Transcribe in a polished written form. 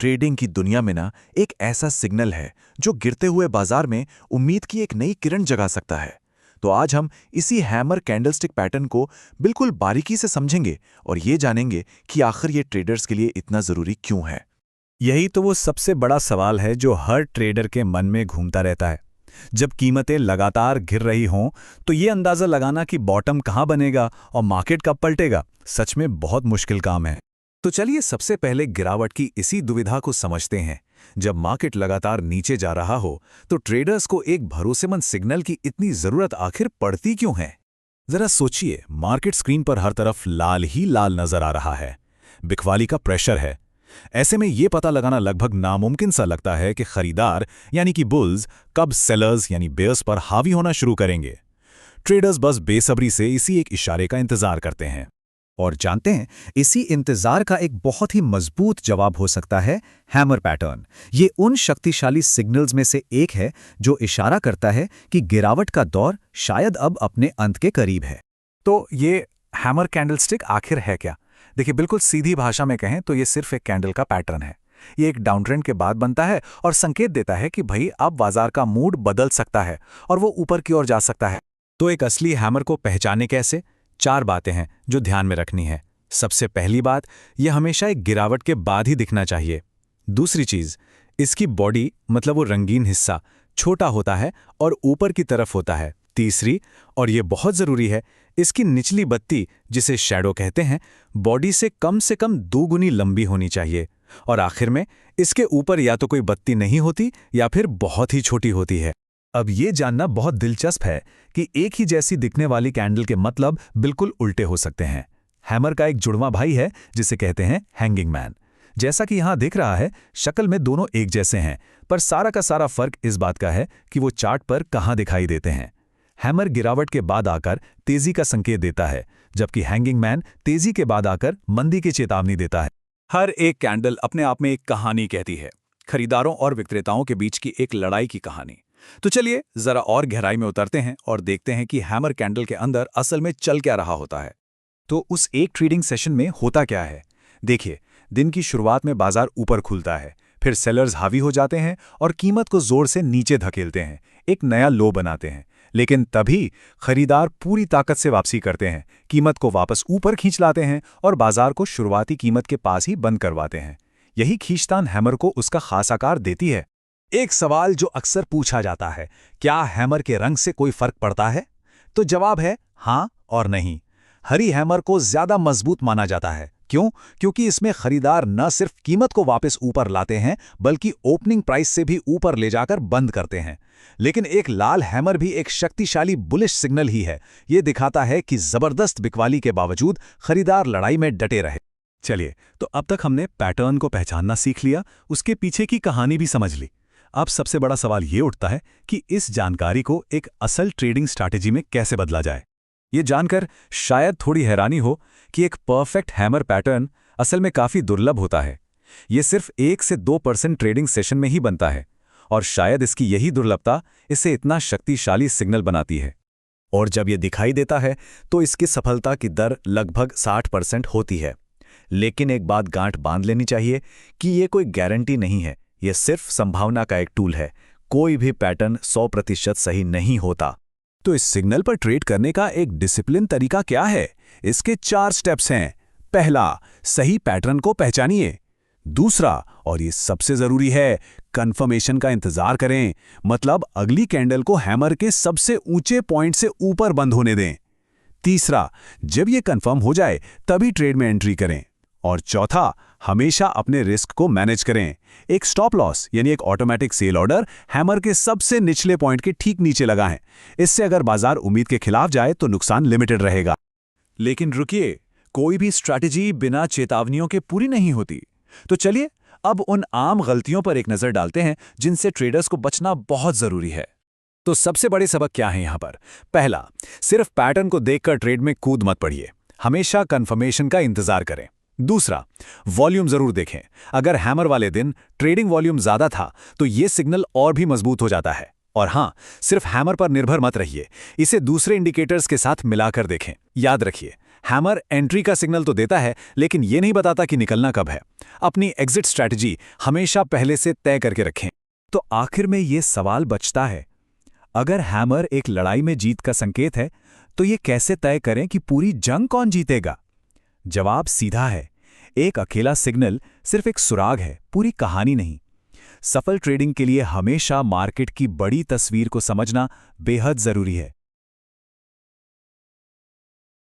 Trading की दुनिया में ना एक ऐसा सिग्नल है जो गिरते हुए बाजार में उम्मीद की एक नई किरण जगा सकता है। तो आज हम इसी हैमर कैंडलस्टिक पैटर्न को बिल्कुल बारीकी से समझेंगे और ये जानेंगे कि आखिर ये ट्रेडर्स के लिए इतना जरूरी क्यों है। यही तो वो सबसे बड़ा सवाल है जो हर ट्रेडर के मन में घूमता रहता है। जब कीमतें लगातार गिर रही हों तो ये अंदाज़ा लगाना कि बॉटम कहाँ बनेगा और मार्केट कब पलटेगा, सच में बहुत मुश्किल काम है। तो चलिए सबसे पहले गिरावट की इसी दुविधा को समझते हैं। जब मार्केट लगातार नीचे जा रहा हो तो ट्रेडर्स को एक भरोसेमंद सिग्नल की इतनी ज़रूरत आखिर पड़ती क्यों है? ज़रा सोचिए, मार्केट स्क्रीन पर हर तरफ लाल ही लाल नज़र आ रहा है, बिकवाली का प्रेशर है। ऐसे में ये पता लगाना लगभग नामुमकिन सा लगता है कि खरीदार यानी कि बुल्स कब सेलर्स यानी बेयर्स पर हावी होना शुरू करेंगे। ट्रेडर्स बस बेसब्री से इसी एक इशारे का इंतजार करते हैं। और जानते हैं, इसी इंतजार का एक बहुत ही मजबूत जवाब हो सकता है हैमर पैटर्न। ये उन शक्तिशाली सिग्नल्स में से एक है जो इशारा करता है कि गिरावट का दौर शायद अब अपने अंत के करीब है। तो ये हैमर कैंडलस्टिक आखिर है क्या? देखिए, बिल्कुल सीधी भाषा में कहें तो ये सिर्फ एक कैंडल का पैटर्न है। ये एक डाउनट्रेंड के बाद बनता है और संकेत देता है कि भाई अब बाजार का मूड बदल सकता है और वो ऊपर की ओर जा सकता है। तो एक असली हैमर को पहचाने कैसे? 4 बातें हैं जो ध्यान में रखनी है। सबसे पहली बात, यह हमेशा एक गिरावट के बाद ही दिखना चाहिए। दूसरी चीज़, इसकी बॉडी मतलब वो रंगीन हिस्सा छोटा होता है और ऊपर की तरफ होता है। तीसरी, और ये बहुत ज़रूरी है, इसकी निचली बत्ती जिसे शैडो कहते हैं, बॉडी से कम 2 गुनी लंबी होनी चाहिए। और आखिर में इसके ऊपर या तो कोई बत्ती नहीं होती या फिर बहुत ही छोटी होती है। अब ये जानना बहुत दिलचस्प है कि एक ही जैसी दिखने वाली कैंडल के मतलब बिल्कुल उल्टे हो सकते हैं। हैमर का एक जुड़वा भाई है जिसे कहते हैं हैंगिंग मैन। जैसा कि यहां दिख रहा है, शक्ल में दोनों एक जैसे हैं, पर सारा का सारा फर्क इस बात का है कि वो चार्ट पर कहां दिखाई देते हैं। हैमर गिरावट के बाद आकर तेजी का संकेत देता है, जबकि हैंगिंग मैन तेजी के बाद आकर मंदी की चेतावनी देता है। हर एक कैंडल अपने आप में एक कहानी कहती है, खरीदारों और विक्रेताओं के बीच की एक लड़ाई की कहानी। तो चलिए जरा और गहराई में उतरते हैं और देखते हैं कि हैमर कैंडल के अंदर असल में चल क्या रहा होता है। तो उस एक ट्रेडिंग सेशन में होता क्या है? देखिए, दिन की शुरुआत में बाजार ऊपर खुलता है, फिर सेलर्स हावी हो जाते हैं और कीमत को जोर से नीचे धकेलते हैं, एक नया लो बनाते हैं। लेकिन तभी खरीदार पूरी ताकत से वापसी करते हैं, कीमत को वापस ऊपर खींच लाते हैं और बाजार को शुरुआती कीमत के पास ही बंद करवाते हैं। यही खींचतान हैमर को उसका खास आकार देती है। एक सवाल जो अक्सर पूछा जाता है, क्या हैमर के रंग से कोई फर्क पड़ता है? तो जवाब है हाँ और नहीं। हरी हैमर को ज्यादा मजबूत माना जाता है। क्यों? क्योंकि इसमें खरीदार न सिर्फ कीमत को वापस ऊपर लाते हैं बल्कि ओपनिंग प्राइस से भी ऊपर ले जाकर बंद करते हैं। लेकिन एक लाल हैमर भी एक शक्तिशाली बुलिश सिग्नल ही है। ये दिखाता है कि जबरदस्त बिकवाली के बावजूद खरीदार लड़ाई में डटे रहे। चलिए, तो अब तक हमने पैटर्न को पहचानना सीख लिया, उसके पीछे की कहानी भी समझ ली। अब सबसे बड़ा सवाल ये उठता है कि इस जानकारी को एक असल ट्रेडिंग स्ट्रैटेजी में कैसे बदला जाए। ये जानकर शायद थोड़ी हैरानी हो कि एक परफेक्ट हैमर पैटर्न असल में काफ़ी दुर्लभ होता है। ये सिर्फ 1 से 2% ट्रेडिंग सेशन में ही बनता है और शायद इसकी यही दुर्लभता इसे इतना शक्तिशाली सिग्नल बनाती है। और जब ये दिखाई देता है तो इसकी सफलता की दर लगभग 60% होती है। लेकिन एक बात गांठ बांध लेनी चाहिए कि ये कोई गारंटी नहीं है, यह सिर्फ संभावना का एक टूल है। कोई भी पैटर्न 100% सही नहीं होता। तो इस सिग्नल पर ट्रेड करने का एक डिसिप्लिन तरीका क्या है? इसके 4 स्टेप्स हैं। पहला, सही पैटर्न को पहचानिए। दूसरा, और ये सबसे जरूरी है, कंफर्मेशन का इंतजार करें, मतलब अगली कैंडल को हैमर के सबसे ऊंचे पॉइंट से ऊपर बंद होने दें। तीसरा, जब ये कंफर्म हो जाए तभी ट्रेड में एंट्री करें। और चौथा, हमेशा अपने रिस्क को मैनेज करें। एक स्टॉप लॉस यानी एक ऑटोमेटिक सेल ऑर्डर हैमर के सबसे निचले पॉइंट के ठीक नीचे लगाएं। इससे अगर बाजार उम्मीद के खिलाफ जाए तो नुकसान लिमिटेड रहेगा। लेकिन रुकिए, कोई भी स्ट्रैटेजी बिना चेतावनियों के पूरी नहीं होती। तो चलिए अब उन आम गलतियों पर एक नजर डालते हैं जिनसे ट्रेडर्स को बचना बहुत जरूरी है। तो सबसे बड़े सबक क्या हैं यहां पर? पहला, सिर्फ पैटर्न को देखकर ट्रेड में कूद मत पड़िए, हमेशा कंफर्मेशन का इंतजार करें। दूसरा, वॉल्यूम जरूर देखें। अगर हैमर वाले दिन ट्रेडिंग वॉल्यूम ज्यादा था तो ये सिग्नल और भी मजबूत हो जाता है। और हां, सिर्फ हैमर पर निर्भर मत रहिए, इसे दूसरे इंडिकेटर्स के साथ मिलाकर देखें। याद रखिए, हैमर एंट्री का सिग्नल तो देता है, लेकिन ये नहीं बताता कि निकलना कब है। अपनी एग्जिट स्ट्रैटेजी हमेशा पहले से तय करके रखें। तो आखिर में ये सवाल बचता है, अगर हैमर एक लड़ाई में जीत का संकेत है, तो ये कैसे तय करें कि पूरी जंग कौन जीतेगा? जवाब सीधा है, एक अकेला सिग्नल सिर्फ एक सुराग है, पूरी कहानी नहीं। सफल ट्रेडिंग के लिए हमेशा मार्केट की बड़ी तस्वीर को समझना बेहद जरूरी है।